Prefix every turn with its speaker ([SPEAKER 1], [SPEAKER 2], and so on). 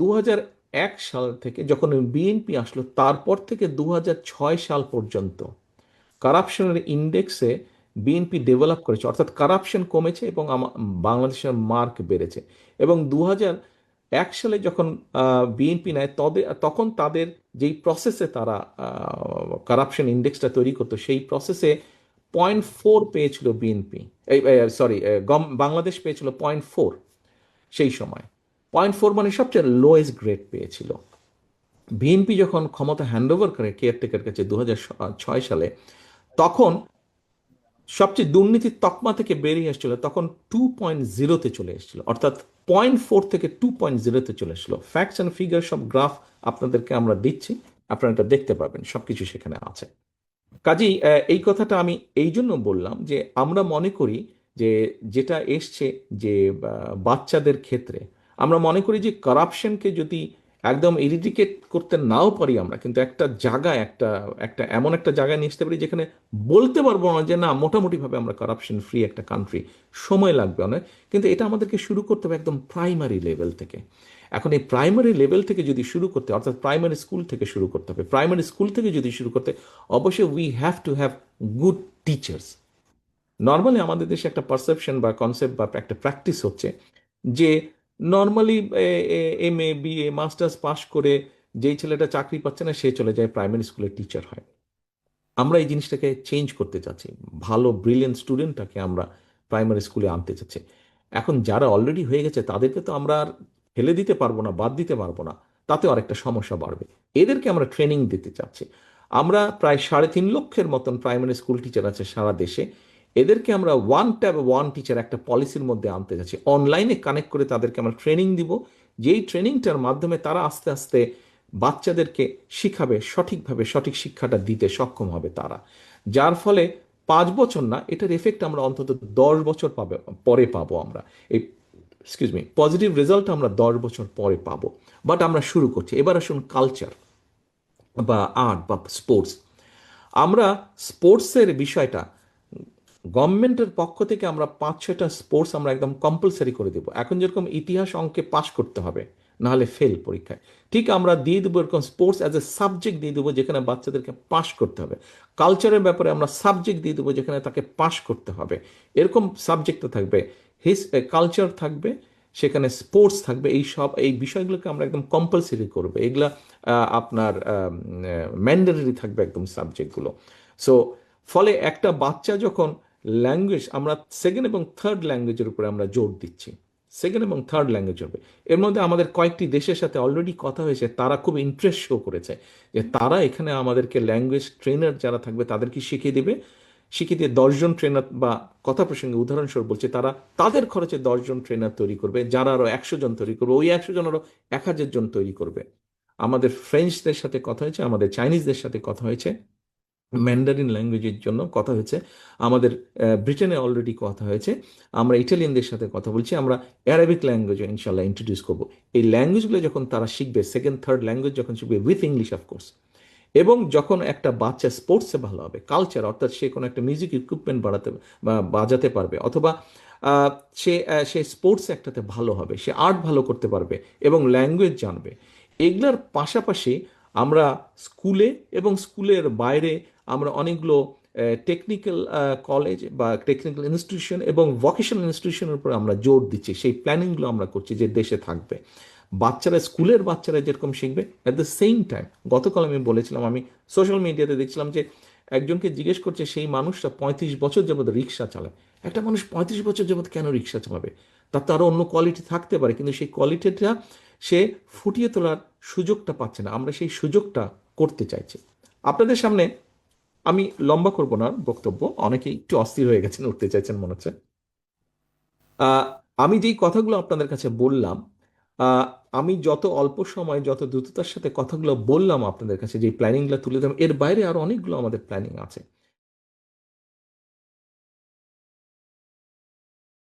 [SPEAKER 1] 2001 সাল থেকে যখন বিএনপি আসলো তারপর থেকে 2006 সাল পর্যন্ত কারাপশনের ইন্ডেক্সে বিএনপি ডেভেলপ করেছে, অর্থাৎ কারাপশন কমেছে এবং বাংলাদেশের মার্ক বেড়েছে। এবং 2001 সালে যখন বিএনপি নেয় তখন তাদের যেই প্রসেসে তারা কারাপশন ইন্ডেক্সটা তৈরি করতো সেই প্রসেসে 0.4 পেয়েছিল বিএনপি, এই সরি, বাংলাদেশ পেয়েছিল 0.4 সেই সময়। 0.4 মানে সবচেয়ে লোয়েস্ট গ্রেড পেয়েছিল। বিএনপি যখন ক্ষমতা হ্যান্ডওভার করে কেয়ারটেকার কাছে 2006 সালে, তখন সবচেয়ে দুর্নীতির তকমা থেকে বেরিয়ে এসেছিল, তখন 2.0-তে চলে এসেছিল, অর্থাৎ 0.4 থেকে 2.0-তে চলে এসেছিল। ফ্যাক্টস অ্যান্ড ফিগার সব গ্রাফ আপনাদেরকে আমরা দিচ্ছি, আপনারা এটা দেখতে পাবেন, সবকিছু সেখানে আছে। কাজেই এই কথাটা আমি এই জন্য বললাম যে আমরা মনে করি যে যেটা এসছে যে বাচ্চাদের ক্ষেত্রে আমরা মনে করি যে কারাপশনকে যদি একদম এরিডিকেট করতে নাও পারি আমরা, কিন্তু একটা জায়গায় একটা একটা এমন একটা জায়গায় নিয়ে আসতে পারি যেখানে বলতে পারবো না যে না মোটামুটিভাবে আমরা কারাপশন ফ্রি একটা কান্ট্রি। সময় লাগবে অনেক, কিন্তু এটা আমাদেরকে শুরু করতে হবে একদম প্রাইমারি লেভেল থেকে। এখন এই প্রাইমারি লেভেল থেকে যদি শুরু করতে, অর্থাৎ প্রাইমারি স্কুল থেকে শুরু করতে হবে, প্রাইমারি স্কুল থেকে যদি শুরু করতে, অবশ্যই we have to have good teachers. Normally আমাদের দেশে একটা পারসেপশন বা কনসেপ্ট বা একটা প্র্যাকটিস হচ্ছে যে নর্মালি এমএ বিএ মাস্টার্স পাশ করে যেই ছেলেটা চাকরি পাচ্ছে না সে চলে যায় প্রাইমারি স্কুলের টিচার হয়। আমরা এই জিনিসটাকে চেঞ্জ করতে চাচ্ছি, ভালো ব্রিলিয়েন্ট স্টুডেন্টটাকে আমরা প্রাইমারি স্কুলে আনতে চাচ্ছি। এখন যারা অলরেডি হয়ে গেছে তাদেরকে তো আমরা আর ফেলে দিতে পারবো না, বাদ দিতে পারবো না, তাতে আরেকটা সমস্যা বাড়বে। এদেরকে আমরা ট্রেনিং দিতে চাচ্ছি। আমরা প্রায় 3.5 লক্ষের মতন প্রাইমারি স্কুল টিচার আছে সারা দেশে। এদেরকে আমরা ওয়ান ট্যাব ওয়ান টিচার একটা পলিসির মধ্যে আনতে চাচ্ছি, অনলাইনে কানেক্ট করে তাদেরকে আমরা ট্রেনিং দিব, যেই ট্রেনিংটার মাধ্যমে তারা আস্তে আস্তে বাচ্চাদেরকে শিখাবে, সঠিকভাবে সঠিক শিক্ষাটা দিতে সক্ষম হবে তারা। যার ফলে 5 বছর না, এটার এফেক্ট আমরা অন্তত 10 বছর পরে পাবো আমরা। এই এক্সকিউজ মি, পজিটিভ রেজাল্ট আমরা 10 বছর পরে পাবো। বাট আমরা শুরু করছি। এবার আসুন কালচার বা আর্ট বা স্পোর্টস। আমরা স্পোর্টসের বিষয়টা গভর্নমেন্টের পক্ষ থেকে আমরা 5-6টা স্পোর্টস আমরা একদম কম্পালসারি করে দেবো। এখন যেরকম ইতিহাস অঙ্কে পাশ করতে হবে, নাহলে ফেল পরীক্ষায়, ঠিক আমরা দিয়ে দেবো এরকম স্পোর্টস অ্যাজ এ সাবজেক্ট দিয়ে দেবো যেখানে বাচ্চাদেরকে পাশ করতে হবে। কালচারের ব্যাপারে আমরা সাবজেক্ট দিয়ে দেবো যেখানে তাকে পাশ করতে হবে। এরকম সাবজেক্টটা থাকবে, কালচার থাকবে, সেখানে স্পোর্টস থাকবে। এই বিষয়গুলোকে আমরা একদম কম্পালসারি করবো। এগুলা আপনার ম্যান্ডেটরি থাকবে একদম সাবজেক্টগুলো। সো ফলে একটা বাচ্চা যখন ল্যাঙ্গুয়েজ, আমরা সেকেন্ড এবং থার্ড ল্যাঙ্গুয়েজের উপরে আমরা জোর দিচ্ছি, সেকেন্ড এবং থার্ড ল্যাঙ্গুয়েজ হবে। এর মধ্যে আমাদের কয়েকটি দেশের সাথে অলরেডি কথা হয়েছে, তারা খুব ইন্টারেস্ট শো করেছে যে তারা এখানে আমাদেরকে ল্যাঙ্গুয়েজ ট্রেনার যারা থাকবে তাদেরকে শিখিয়ে দেবে, শিখিয়ে দিয়ে 10 জন ট্রেনার, বা কথা প্রসঙ্গে উদাহরণস্বরূপ বলছে, তারা তাদের খরচে 10 জন ট্রেনার তৈরি করবে, যারা আরও 100 জন তৈরি করবে, ওই 100 জন আরও 1000 জন তৈরি করবে। আমাদের ফ্রেঞ্চদের সাথে কথা হয়েছে, আমাদের চাইনিজদের সাথে কথা হয়েছে, ম্যান্ডারিন ল্যাঙ্গুয়েজের জন্য কথা হয়েছে, আমাদের ব্রিটেনে অলরেডি কথা হয়েছে, আমরা ইটালিয়ানদের সাথে কথা বলছি, আমরা অ্যারাবিক ল্যাঙ্গুয়েজও ইনশাল্লাহ ইন্ট্রোডিউস করবো। এই ল্যাঙ্গুয়েজগুলো যখন তারা শিখবে, সেকেন্ড থার্ড ল্যাঙ্গুয়েজ যখন শিখবে উইথ ইংলিশ অফকোর্স, এবং যখন একটা বাচ্চা স্পোর্টসে ভালো হবে, কালচার অর্থাৎ সে কোনো একটা মিউজিক ইকুইপমেন্ট বা বাজাতে পারবে, অথবা আহ, সে স্পোর্টস একটাতে ভালো হবে, সে আর্ট ভালো করতে পারবে এবং ল্যাঙ্গুয়েজ জানবে। এগুলার পাশাপাশি আমরা স্কুলে এবং স্কুলের বাইরে আমরা অনেকগুলো টেকনিক্যাল কলেজ বা টেকনিক্যাল ইনস্টিটিউশন এবং ভোকেশনাল ইনস্টিটিউশনের উপর আমরা জোর দিচ্ছি। সেই প্ল্যানিংগুলো আমরা করছি যে দেশে থাকবে। বাচ্চারা, স্কুলের বাচ্চারা যেরকম শিখবে, অ্যাট দ্য সেম টাইম গতকাল আমি বলেছিলাম, আমি সোশ্যাল মিডিয়াতে দেখছিলাম যে একজনকে জিজ্ঞেস করছে সেই মানুষটা 35 বছর যাবৎ রিক্সা চালায়। একটা মানুষ 35 বছর যাবৎ কেন রিক্সা চালাবে? তার তো আরও অন্য কোয়ালিটি থাকতে পারে, কিন্তু সেই কোয়ালিটিটা সে ফুটিয়ে তোলার সুযোগটা পাচ্ছে না। আমরা সেই সুযোগটা করতে চাইছি। আপনাদের সামনে আমি লম্বা করব না বক্তব্য, অনেকে একটু অস্থির হয়ে গেছেন, উঠতে চাইছেন মনে হচ্ছে। আহ, আমি যেই কথাগুলো আপনাদের কাছে বললাম, আহ, আমি যত অল্প সময় যত দ্রুততার সাথে কথাগুলো বললাম আপনাদের কাছে, যে প্ল্যানিংগুলো তুলে দিলাম, এর বাইরে আরো অনেকগুলো আমাদের প্ল্যানিং আছে।